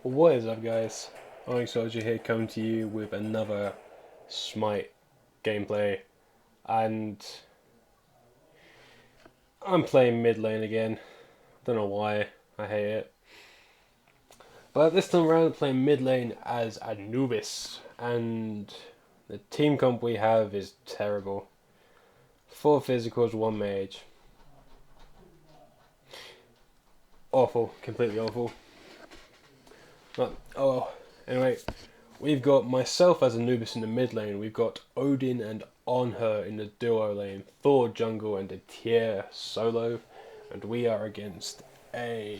What is up, guys? OnyxSoldier here, coming to you with another Smite gameplay, and I'm playing mid lane again. Don't know why, I hate it. But this time around, I'm playing mid lane as Anubis, and the team comp we have is terrible. 4 physicals, 1 mage. Awful, completely awful. Anyway. We've got myself as Anubis in the mid lane, we've got Odin and Onher in the duo lane, Thor jungle and a Tyr solo, and we are against a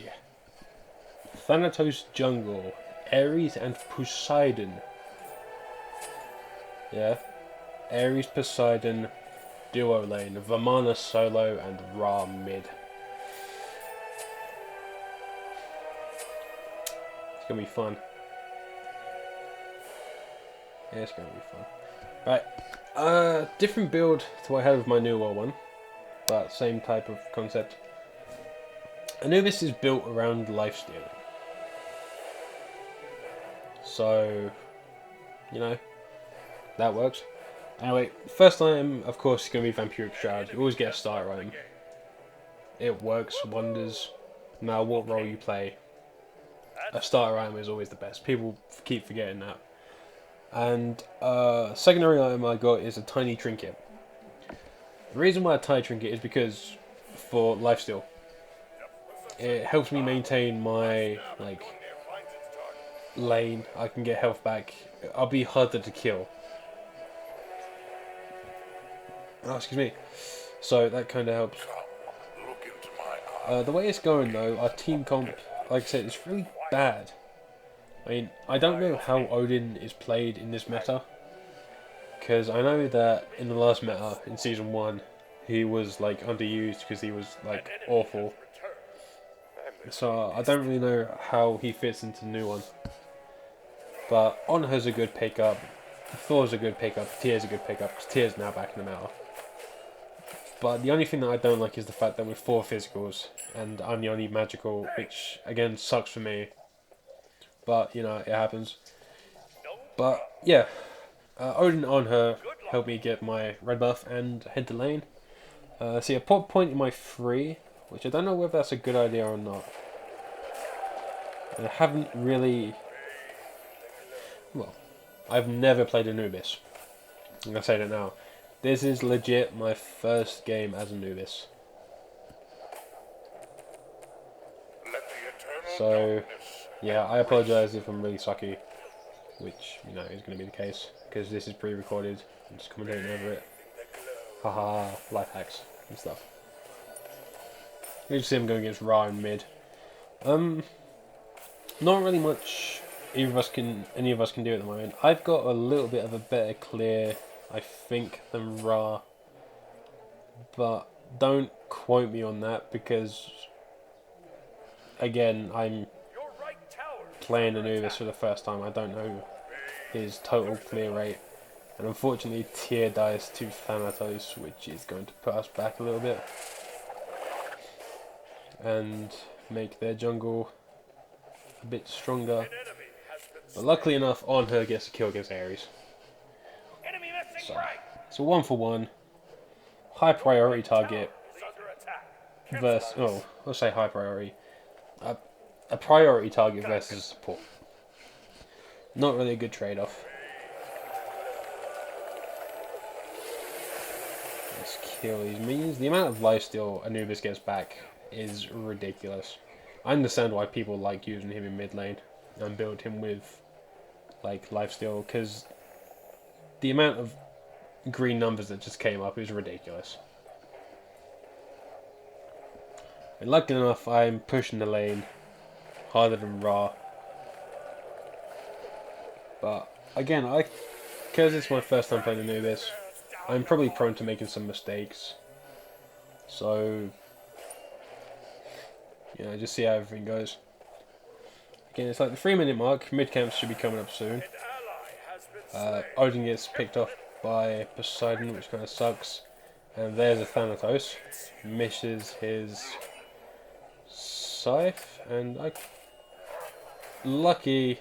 Thanatos jungle, Ares and Poseidon. Yeah, Ares Poseidon duo lane, Vamana solo and Ra mid. It's gonna be fun. Yeah, it's going to be fun. Right, different build to what I had with my new one, but same type of concept. Anubis is built around lifestealing. So, you know, that works. Anyway, first item, of course, is going to be Vampiric Shroud. You always get a starter item. It works wonders. No matter what role you play, a starter item is always the best. People keep forgetting that. And secondary item I got is a tiny trinket. The reason why a tiny trinket is because for lifesteal, it helps me maintain my lane. I can get health back. I'll be harder to kill. Oh, excuse me. So that kind of helps. The way it's going though, our team comp, like I said, it's really bad. I mean, I don't know how Odin is played in this meta, because I know that in the last meta, in Season 1, he was underused because he was awful. So I don't really know how he fits into the new one. But Onher's a good pickup, Thor's a good pickup, Tyr's a good pickup, because Tyr's now back in the meta. But the only thing that I don't like is the fact that we're 4 physicals, and I'm the only magical, which again sucks for me. But, you know, it happens. But, yeah. Odin on her helped me get my red buff and head to lane. See, I put point in my free, which I don't know whether that's a good idea or not. I haven't really... Well, I've never played Anubis. I'm going to say that now. This is legit my first game as Anubis. So... yeah, I apologise if I'm really sucky, which, you know, is going to be the case, because this is pre-recorded, I'm just commentating over it. Haha, life hacks and stuff. You see I'm going against Ra in mid. Not really much any of us can do at the moment. I've got a little bit of a better clear, I think, than Ra, but don't quote me on that, because, again, I'm playing Anubis for the first time. I don't know his total clear rate, and unfortunately Tyr dies to Thanatos, which is going to put us back a little bit and make their jungle a bit stronger. But luckily enough, Onher gets a kill against Ares. So it's a 1-for-1 high priority target versus, oh, let's say high priority, a priority target versus support. Not really a good trade-off. Let's kill these minions. The amount of lifesteal Anubis gets back is ridiculous. I understand why people like using him in mid lane and build him with lifesteal, because the amount of green numbers that just came up is ridiculous. And luckily enough, I'm pushing the lane harder than Ra. But again, because it's my first time playing Anubis, I'm probably prone to making some mistakes. So, you know, just see how everything goes. Again, it's like the 3-minute mark. Mid camps should be coming up soon. Odin gets picked off by Poseidon, which kind of sucks. And there's a Thanatos. Misses his scythe, and lucky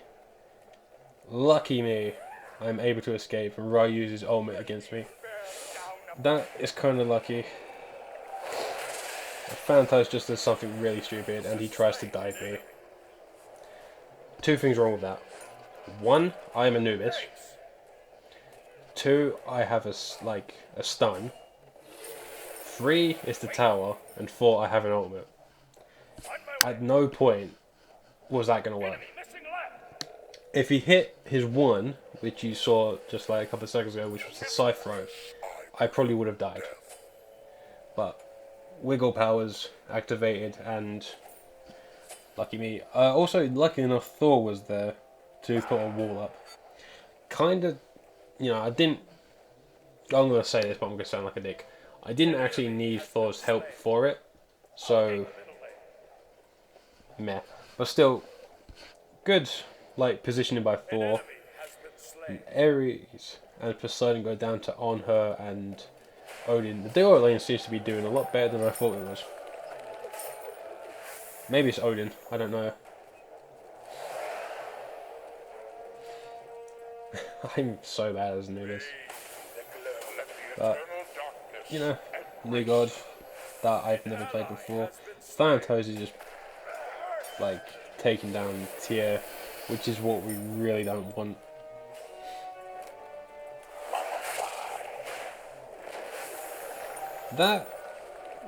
me, I'm able to escape and Ra uses ultimate against me. That is kind of lucky. Thanatos just does something really stupid and he tries to dive me. Two things wrong with that. One, I am Anubis. Two, I have a stun. Three is the tower, and four, I have an ultimate. At no point was that going to work. If he hit his one, which you saw just like a couple of seconds ago, which was the scythe throw, I probably would have died. But wiggle powers activated, and lucky me. Also, lucky enough, Thor was there to put a wall up. Kind of, I didn't. I'm going to say this, but I'm going to sound like a dick. I didn't actually need Thor's help for it, so meh. But still, good positioning by Thor. And Ares and Poseidon go down to on her and Odin. The duo lane seems to be doing a lot better than I thought it was. Maybe it's Odin, I don't know. I'm so bad as Anubis. But, new god that I've never played before. Thanatos is just, taking down tier, which is what we really don't want. That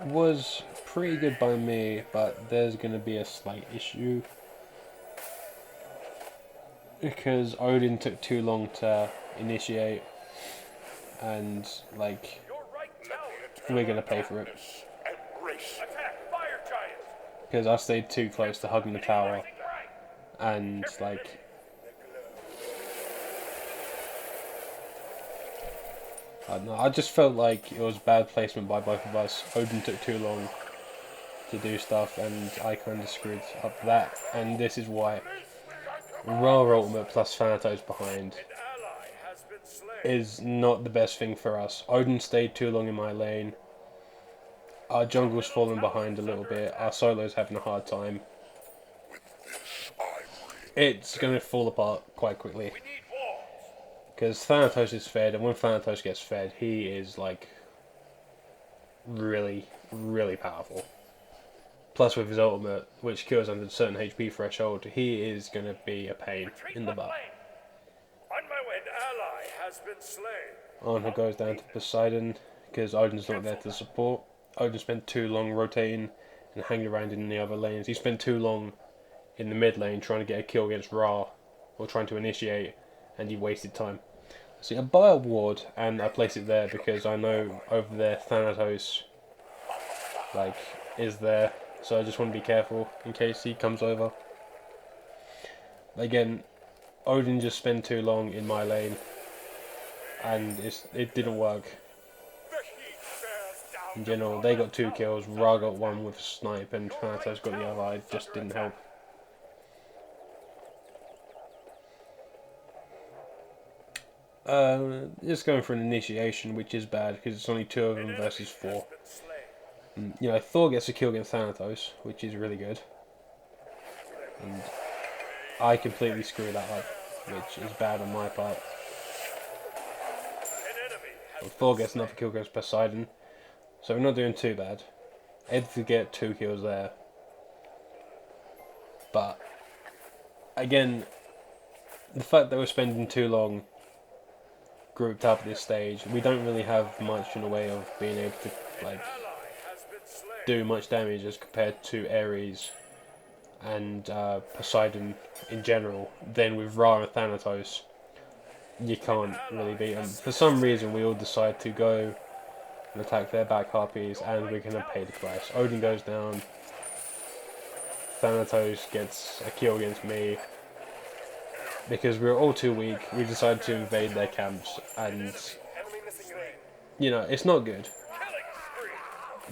was pretty good by me, but there's going to be a slight issue. Because Odin took too long to initiate, and, we're going to pay for it. Because I stayed too close to hugging the tower, and, I don't know, I just felt like it was bad placement by both of us. Odin took too long to do stuff, and I kind of screwed up that, and this is why. Ra ultimate plus Thanatos behind is not the best thing for us. Odin stayed too long in my lane. Our jungle's falling behind a little bit. Our solo's having a hard time. It's going to fall apart quite quickly. Because Thanatos is fed, and when Thanatos gets fed, he is, really, really powerful. Plus with his ultimate, which kills under a certain HP threshold, he is going to be a pain in the butt. Arna goes down to Poseidon, because Odin's not there to support. Odin spent too long rotating and hanging around in the other lanes. He spent too long in the mid lane trying to get a kill against Ra, or trying to initiate, and he wasted time. So I buy a ward, and I place it there because I know over there Thanatos, is there. So I just want to be careful in case he comes over. Again, Odin just spent too long in my lane, and it didn't work. In general, they got 2 kills, Ra got 1 with a snipe, and Thanatos got the other. It just didn't help. Just going for an initiation, which is bad because it's only 2 of them versus 4. And, Thor gets a kill against Thanatos, which is really good. And I completely screw that up, which is bad on my part. But Thor gets another kill against Poseidon, so we're not doing too bad. Ed to get 2 kills there. But, again, the fact that we're spending too long grouped up at this stage, we don't really have much in the way of being able to do much damage as compared to Ares and Poseidon in general. Then with Ra and Thanatos, you can't really beat them. For some reason, we all decide to go and attack their back harpies, and we're going to pay the price. Odin goes down, Thanatos gets a kill against me. Because we were all too weak, we decided to invade their camps, and, it's not good.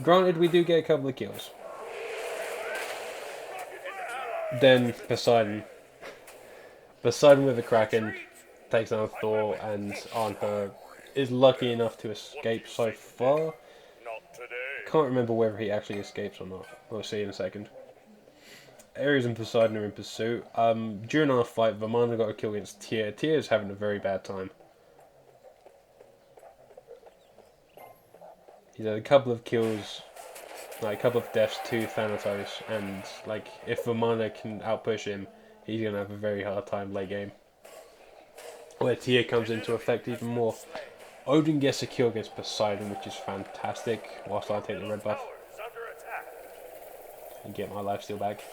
Granted, we do get a couple of kills. Then Poseidon with a Kraken takes down Thor, and Arnher is lucky enough to escape so far. Can't remember whether he actually escapes or not. We'll see in a second. Ares and Poseidon are in pursuit. During our fight, Vamana got a kill against Tyr. Tyr is having a very bad time. He's had a couple of kills, like a couple of deaths to Thanatos, and like if Vamana can outpush him, he's gonna have a very hard time late game. Where Tyr comes into effect even more. Odin gets a kill against Poseidon, which is fantastic, whilst I take the red buff and get my lifesteal back.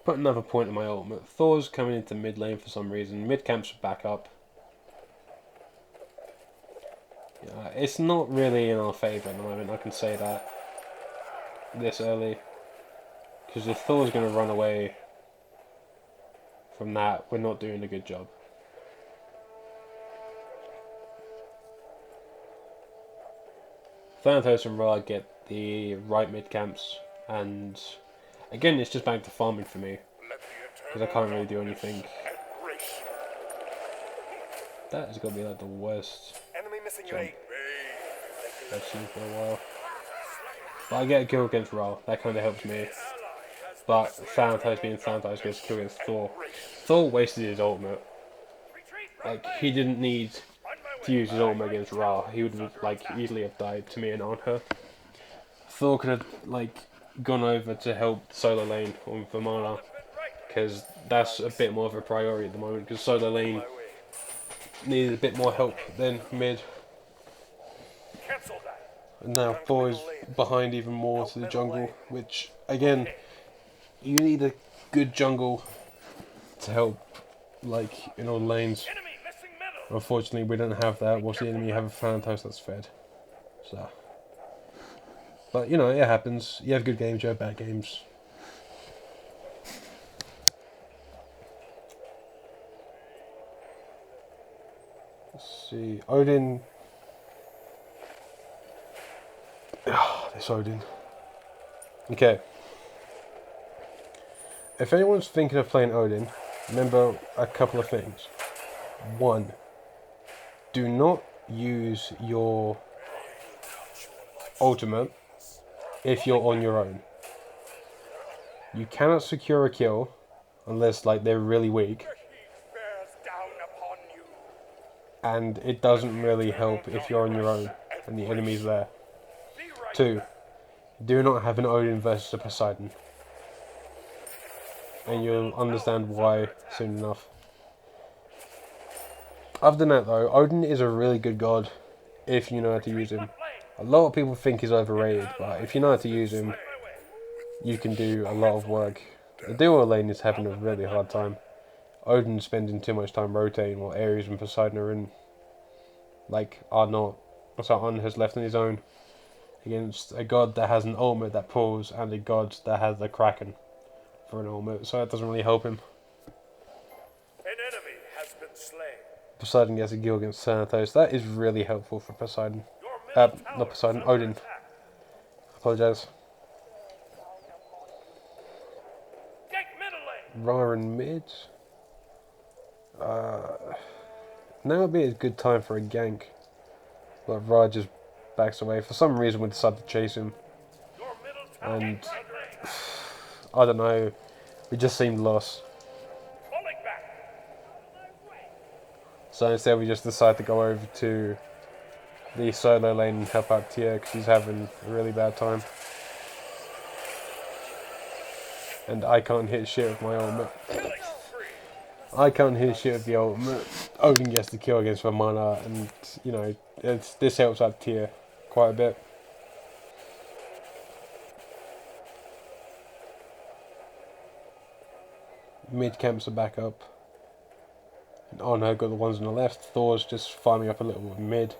Put another point in my ultimate. Thor's coming into mid lane for some reason. Mid camp's back up. It's not really in our favour at the moment, I can say that this early. Because if Thor's going to run away from that, we're not doing a good job. Thanatos and Ra get the right mid camps, and again it's just back to farming for me, because I can't really do anything. That is going to be like the worst jump I've seen for a while. But I get a kill against Ra, that kind of helps me. But Thanatos being Thanatos gets a kill against Thor. Thor wasted his ultimate. Like, he didn't need to use his ultimate against Ra. He would have, like, easily have died to me and on her. Thor could have, like, gone over to help solo lane on Vamana, because that's a bit more of a priority at the moment, because solo lane needed a bit more help than mid. And now Thor is behind even more to the jungle, which, again, you need a good jungle to help, like, in all lanes. Unfortunately, we don't have that. Watch the enemy have a Thanatos that's fed. So, but, you know, it happens. You have good games, you have bad games. Let's see. Odin. This Odin. Okay. If anyone's thinking of playing Odin, remember a couple of things. One, do not use your ultimate if you're on your own. You cannot secure a kill unless, like, they're really weak. And it doesn't really help if you're on your own and the enemy's there. Two, do not have an Odin versus a Poseidon. And you'll understand why soon enough. Other than that though, Odin is a really good god if you know how to use him. A lot of people think he's overrated, but if you know how to use him, you can do a lot of work. The duo lane is having a really hard time. Odin's spending too much time rotating while Ares and Poseidon are in, like, are not. So On has left on his own against a god that has an ultimate that pulls and a god that has the Kraken for an ultimate, so that doesn't really help him. An enemy has been slain. Poseidon gets a kill against Thanatos. That is really helpful for Poseidon. Not Poseidon, Odin. Apologise. Ra in mid. Now would be a good time for a gank. But Ra just backs away. For some reason we decided to chase him. And I don't know. We just seemed lost. So instead we just decided to go over to the solo lane and help out Tyr because he's having a really bad time. And I can't hit shit with my ultimate. I can't hit shit with the ultimate. Odin gets the kill against Vamana, and you know, this helps out Tyr quite a bit. Mid camps are back up. And oh no, got the ones on the left. Thor's just farming up a little with mid.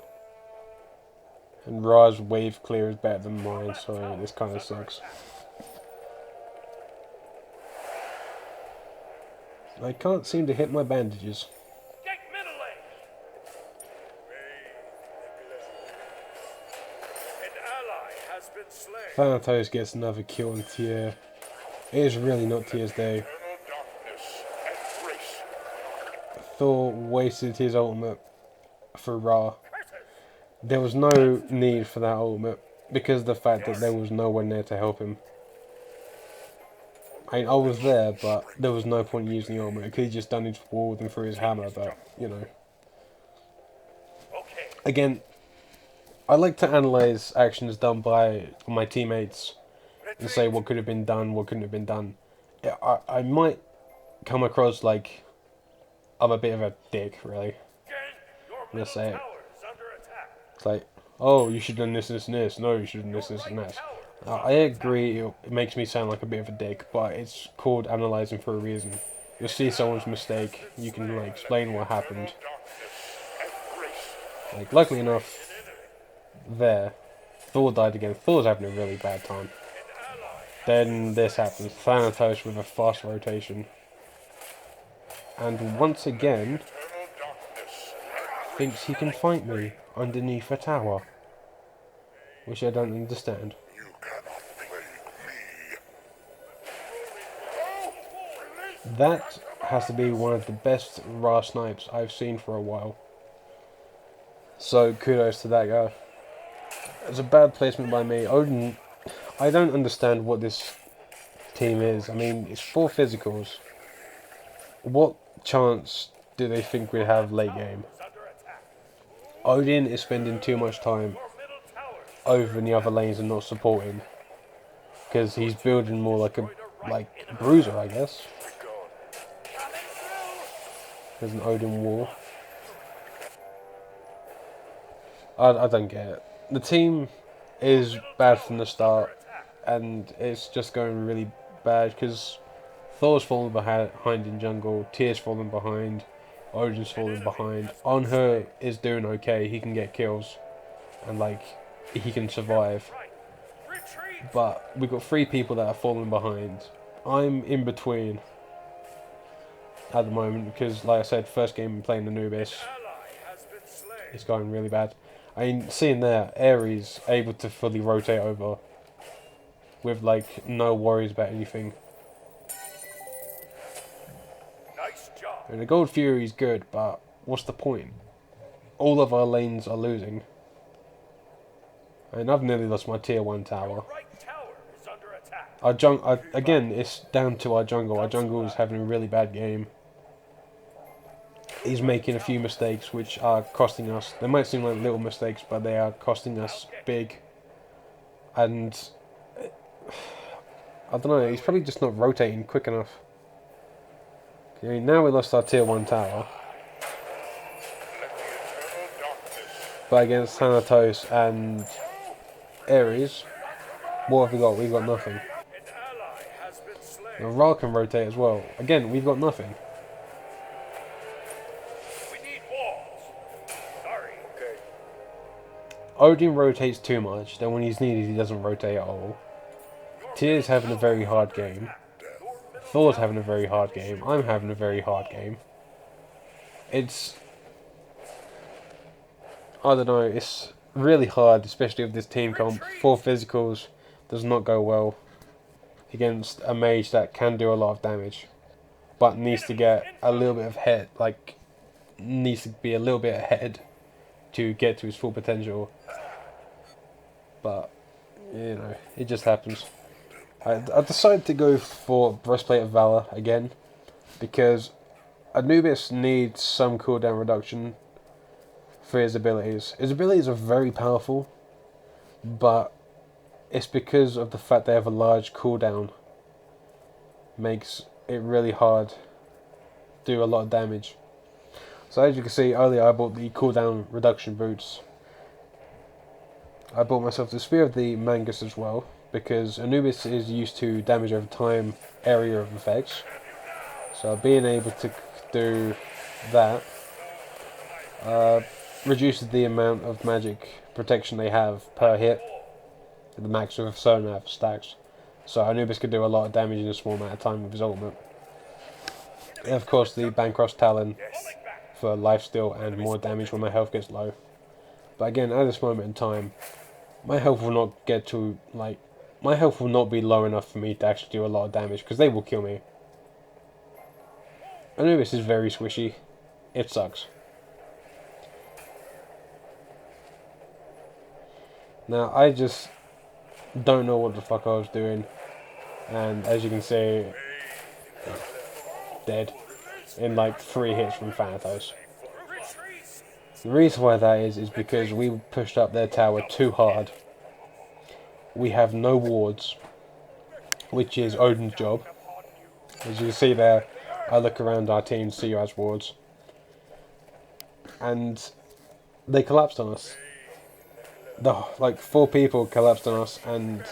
And Ra's wave clear is better than mine, so this kind of sucks. I can't seem to hit my bandages. Thanatos gets another kill on Tyr. It is really not Tyr's day. Thor wasted his ultimate for Ra. There was no need for that ultimate. because of the fact that there was no one there to help him. I mean, I was there, but there was no point in using the armor. I could have just done his wall and through his hammer, but, you know. Again, I like to analyze actions done by my teammates and say what could have been done, what couldn't have been done. I might come across like I'm a bit of a dick, really. I'm gonna say it. It's like, oh, you should have done this, this, and this. No, you should have done this, this, and that. I agree, it makes me sound like a bit of a dick, but it's called analysing for a reason. You'll see someone's mistake, you can like explain what happened. Like, luckily enough, there, Thor died again. Thor's having a really bad time. Then this happens, Thanatos with a fast rotation. And once again, thinks he can fight me underneath a tower. Which I don't understand. That has to be one of the best raw snipes I've seen for a while. So kudos to that guy. It's a bad placement by me. Odin, I don't understand what this team is. I mean, it's 4 physicals. What chance do they think we have late game? Odin is spending too much time over in the other lanes and not supporting. Because he's building more like a bruiser, I guess. There's an Odin wall. I don't get it. The team is bad from the start, and it's just going really bad because Thor's falling behind in jungle, Tyr's falling behind, Odin's falling behind. Anher is doing okay, he can get kills, and like, he can survive. But we've got 3 people that are falling behind. I'm in between at the moment because, like I said, first game I'm playing Anubis. It's going really bad. I mean, seeing there, Ares able to fully rotate over with like no worries about anything. Nice job. And the Gold Fury is good, but what's the point? All of our lanes are losing. And I've nearly lost my tier 1 tower. Right tower is under attack. Again, it's down to our jungle. Our jungle is having a really bad game. He's making a few mistakes which are costing us. They might seem like little mistakes, but they are costing us big. And I don't know, he's probably just not rotating quick enough. I mean, now we lost our tier 1 tower. But against Thanatos and Ares, what have we got? We've got nothing. An ally has been slain. Now Ra can rotate as well. Again, we've got nothing. We need walls. Sorry. Okay. Odin rotates too much, then when he's needed he doesn't rotate at all. Tyr's having a very hard game. Thor's having a very hard game. I'm having a very hard game. It's... I don't know, it's really hard, especially with this team comp. 4 physicals does not go well against a mage that can do a lot of damage, but needs to get a little bit of head, like, needs to be a little bit ahead to get to his full potential. But, you know, it just happens. I decided to go for Breastplate of Valor again, because Anubis needs some cooldown reduction for his abilities. His abilities are very powerful, but it's because of the fact they have a large cooldown. Makes it really hard to do a lot of damage. So as you can see earlier, I bought the cooldown reduction boots. I bought myself the Spear of the Mangus as well, because Anubis is used to damage over time area of effects. So being able to do that reduces the amount of magic protection they have per hit to the max of a certain amount of stacks. So Anubis can do a lot of damage in a small amount of time with his ultimate. And of course the Bancross Talon for lifesteal and more damage when my health gets low. But again, at this moment in time, my health will not get to, like, my health will not be low enough for me to actually do a lot of damage, because they will kill me. Anubis is very squishy. It sucks. Now, I just don't know what the fuck I was doing, and as you can see, dead in like 3 hits from Thanatos. The reason why that is because we pushed up their tower too hard. We have no wards, which is Odin's job. As you can see there, I look around our team to see who has wards. And they collapsed on us. Like 4 people collapsed on us, and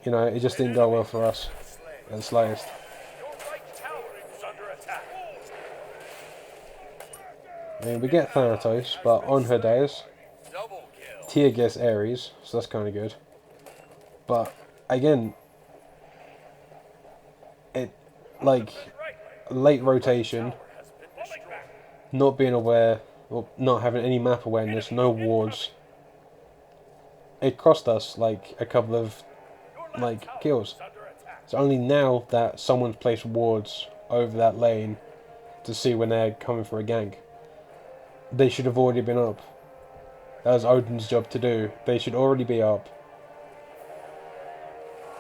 you know, it just didn't go well for us at the slightest. I mean, we get Thanatos, but on her days, Tia gets Ares, so that's kind of good. But again, it like late rotation, not being aware, or not having any map awareness, no wards. It cost us like a couple of like kills. It's only now that someone's placed wards over that lane to see when they're coming for a gank. They should have already been up. That was Odin's job to do. They should already be up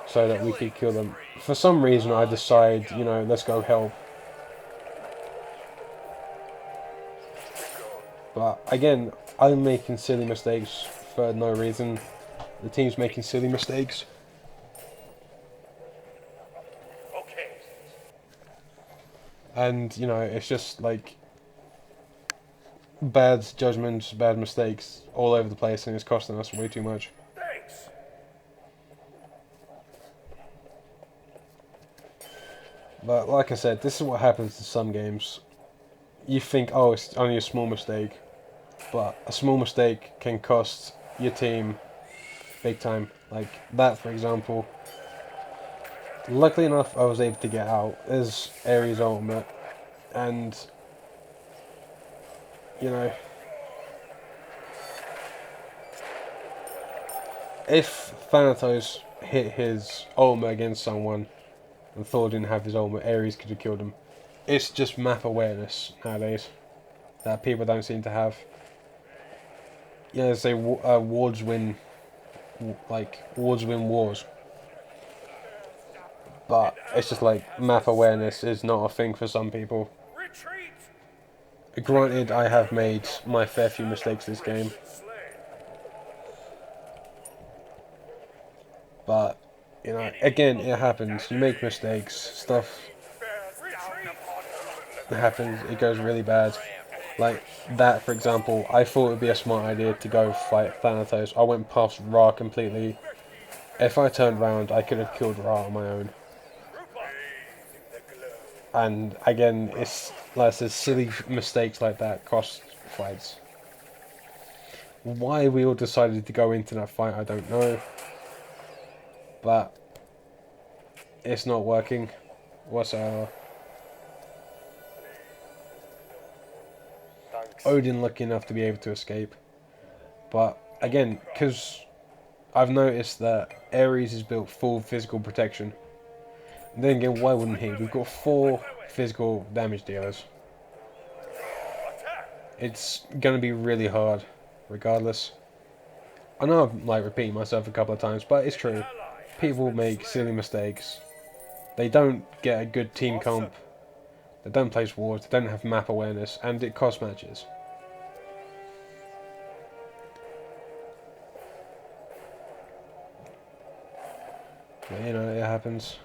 so that we could kill them. For some reason I decide, you know, let's go help. But again, I'm making silly mistakes for no reason. The team's making silly mistakes. And, you know, it's just like bad judgments, bad mistakes all over the place, and it's costing us way too much. Thanks. But like I said, this is what happens to some games. You think, oh, it's only a small mistake, but a small mistake can cost your team big time. Like that, for example. Luckily enough, I was able to get out. There's Ares ultimate, and you know, if Thanatos hit his ultimate against someone and Thor didn't have his ultimate, Ares could have killed him. It's just map awareness nowadays that people don't seem to have. Yeah, they say wards win, wards win wars. But it's just like map awareness is not a thing for some people. Granted, I have made my fair few mistakes this game, but you know, again, it happens. You make mistakes, stuff happens. It goes really bad. Like that, for example, I thought it would be a smart idea to go fight Thanatos. I went past Ra completely. If I turned around, I could have killed Ra on my own. And again, it's like I said, silly mistakes like that cost fights. Why we all decided to go into that fight, I don't know. But it's not working whatsoever. Odin lucky enough to be able to escape. But again, because I've noticed that Ares is built full physical protection. And then again, why wouldn't he? We've got 4 physical damage dealers. It's going to be really hard, regardless. I know I'm like repeating myself a couple of times, but it's true. People make silly mistakes. They don't get a good team comp. They don't place wards. They don't have map awareness, and it costs matches. But, you know, it happens.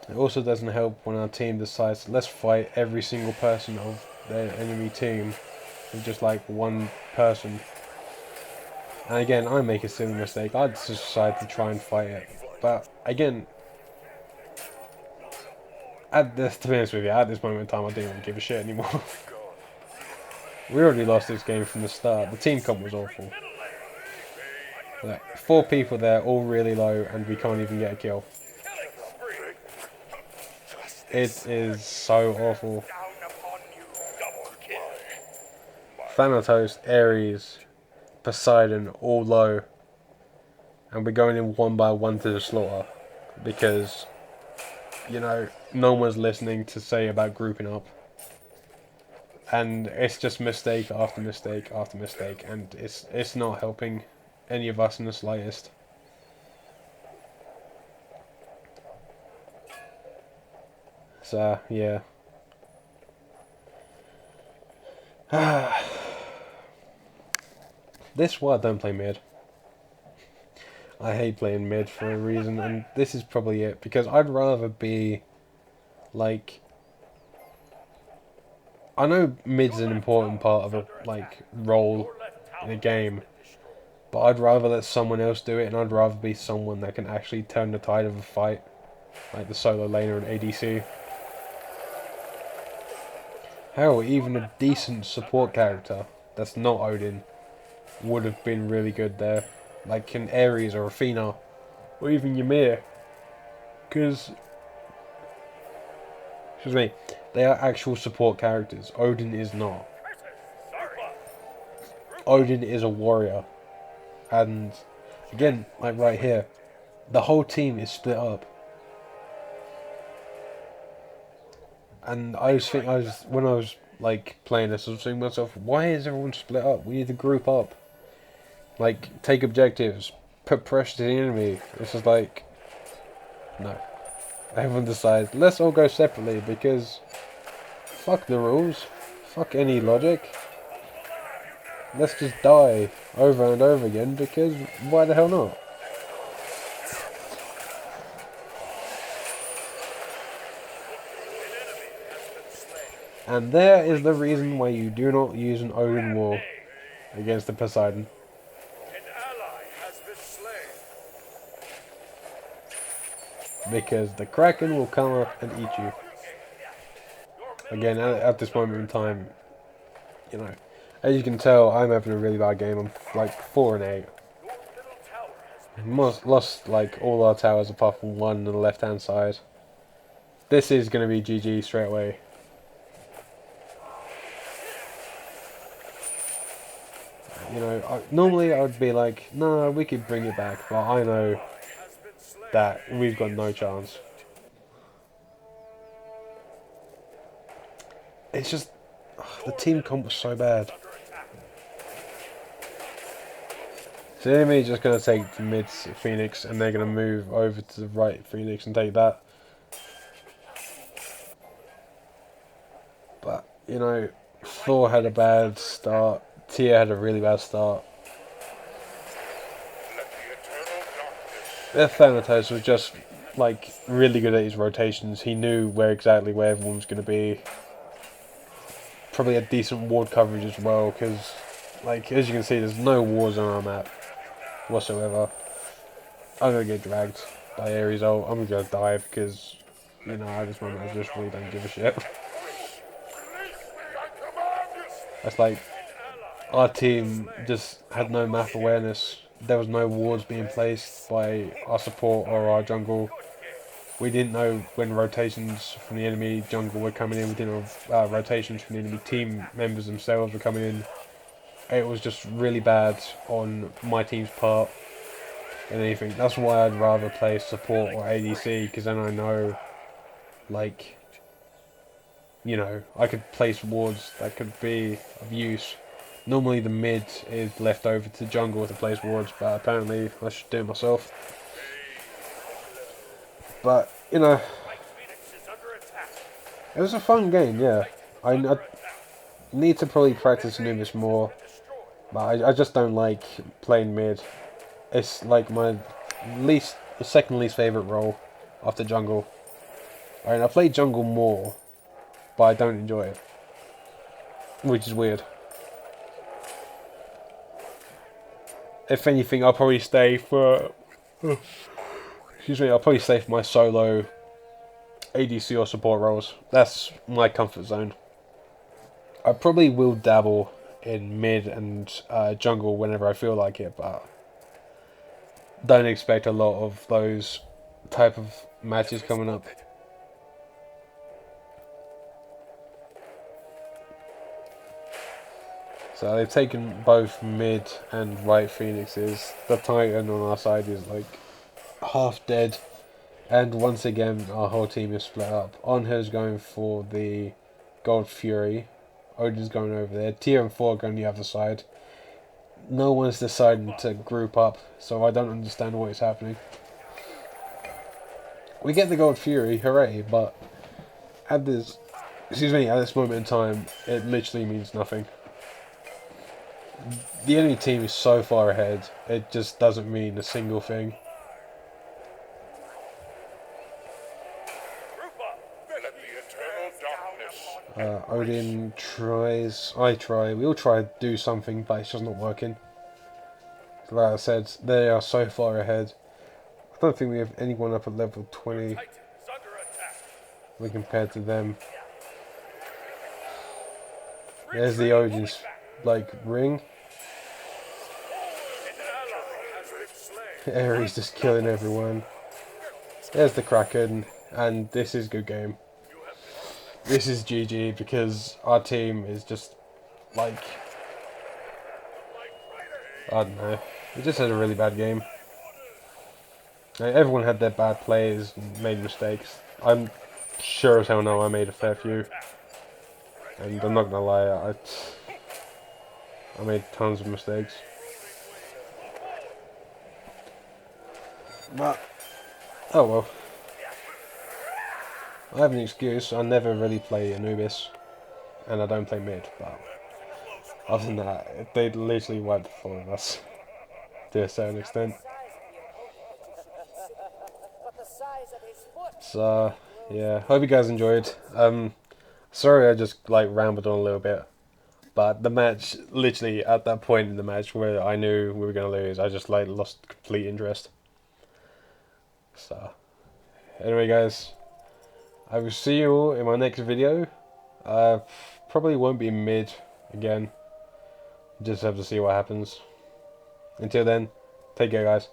It also doesn't help when our team decides, let's fight every single person of their enemy team with just like one person. And again, I make a silly mistake. I just decide to try and fight it. But again, to be honest with you, at this moment in time, I don't even give a shit anymore. We already lost this game from the start. The team comp was awful. Like, 4 people there, all really low, and we can't even get a kill. It is so awful. Thanatos, Ares, Poseidon, all low. And we're going in one by one to the slaughter. Because, you know, no one's listening to say about grouping up. and it's just mistake after mistake after mistake, and it's not helping any of us in the slightest. So yeah. This is why I don't play mid. I hate playing mid for a reason, and this is probably it, because I'd rather be like, I know mid's an important part of a like role in a game, but I'd rather let someone else do it, and I'd rather be someone that can actually turn the tide of a fight, like the solo laner and ADC. Hell, even a decent support character that's not Odin would have been really good there, like an Ares or Athena, or even Ymir, because, excuse me, they are actual support characters. Odin is not. Odin is a warrior, and again, like right here, the whole team is split up. And I was when I was like playing this, I was thinking to myself, why is everyone split up? We need to group up. Like, take objectives, put pressure to the enemy. It's just like, no. Everyone decides, let's all go separately, because fuck the rules, fuck any logic. Let's just die over and over again, because why the hell not? And there is the reason why you do not use an Odin War against the Poseidon. An ally has been slain. Because the Kraken will come up and eat you. Again, at this moment in time, you know, as you can tell, I'm having a really bad game. I'm like 4-8. Lost like all our towers apart from one on the left hand side. This is going to be GG straight away. You know, normally I would be like, no, we could bring it back, but I know that we've got no chance. It's just, the team comp was so bad. So the enemy is just going to take the mid Phoenix, and they're going to move over to the right Phoenix and take that. But, you know, Thor had a bad start. Tia had a really bad start. Their Thanatos was just, like, really good at his rotations. He knew exactly where everyone was going to be. Probably had decent ward coverage as well, because, like, as you can see, there's no wards on our map whatsoever. I'm going to get dragged by Ares ult. I'm going to die because, you know, at this moment I just really don't give a shit. That's like, our team just had no map awareness. There was no wards being placed by our support or our jungle. We didn't know when rotations from the enemy jungle were coming in. We didn't know rotations from the enemy team members themselves were coming in. It was just really bad on my team's part than anything. That's why I'd rather play support or ADC, because then I know, like, you know, I could place wards that could be of use. Normally the mid is left over to jungle to place wards, but apparently I should do it myself. But, you know, it was a fun game, yeah. I need to probably practice Anubis more, but I just don't like playing mid. It's like my second least favourite role after jungle. I mean, I play jungle more, but I don't enjoy it, which is weird. If anything, I'll probably stay for... excuse me, I'll probably stay for my solo ADC or support roles. That's my comfort zone. I probably will dabble in mid and jungle whenever I feel like it, but don't expect a lot of those type of matches coming up. So they've taken both mid and right Phoenixes. The Titan on our side is like half dead. And once again, our whole team is split up. Onher's going for the Gold Fury Odin's going over there. Tier and 4 going the other side. No one's deciding to group up, so I don't understand what is happening. We get the Gold Fury, hooray! But at this, at this moment in time, it literally means nothing. The enemy team is so far ahead, it just doesn't mean a single thing. Odin tries, I try, we all try to do something, but it's just not working. Like I said, they are so far ahead. I don't think we have anyone up at level 20 when compared to them. There's the Odin's, like, ring. Ares just killing everyone. There's the Kraken, and this is good game. This is GG because our team is just, like, I don't know. We just had a really bad game. Like, everyone had their bad plays and made mistakes. I'm sure as hell know I made a fair few. And I'm not gonna lie, I made tons of mistakes. But, oh well. I have an excuse, I never really play Anubis. And I don't play mid, but other than that, they literally wiped the floor of us. To a certain extent. So, yeah, hope you guys enjoyed. Sorry I just, like, rambled on a little bit. But the match, literally, at that point in the match where I knew we were going to lose, I just, like, lost complete interest. So, anyway guys, I will see you all in my next video. Probably won't be mid again. Just have to see what happens. Until then, take care guys.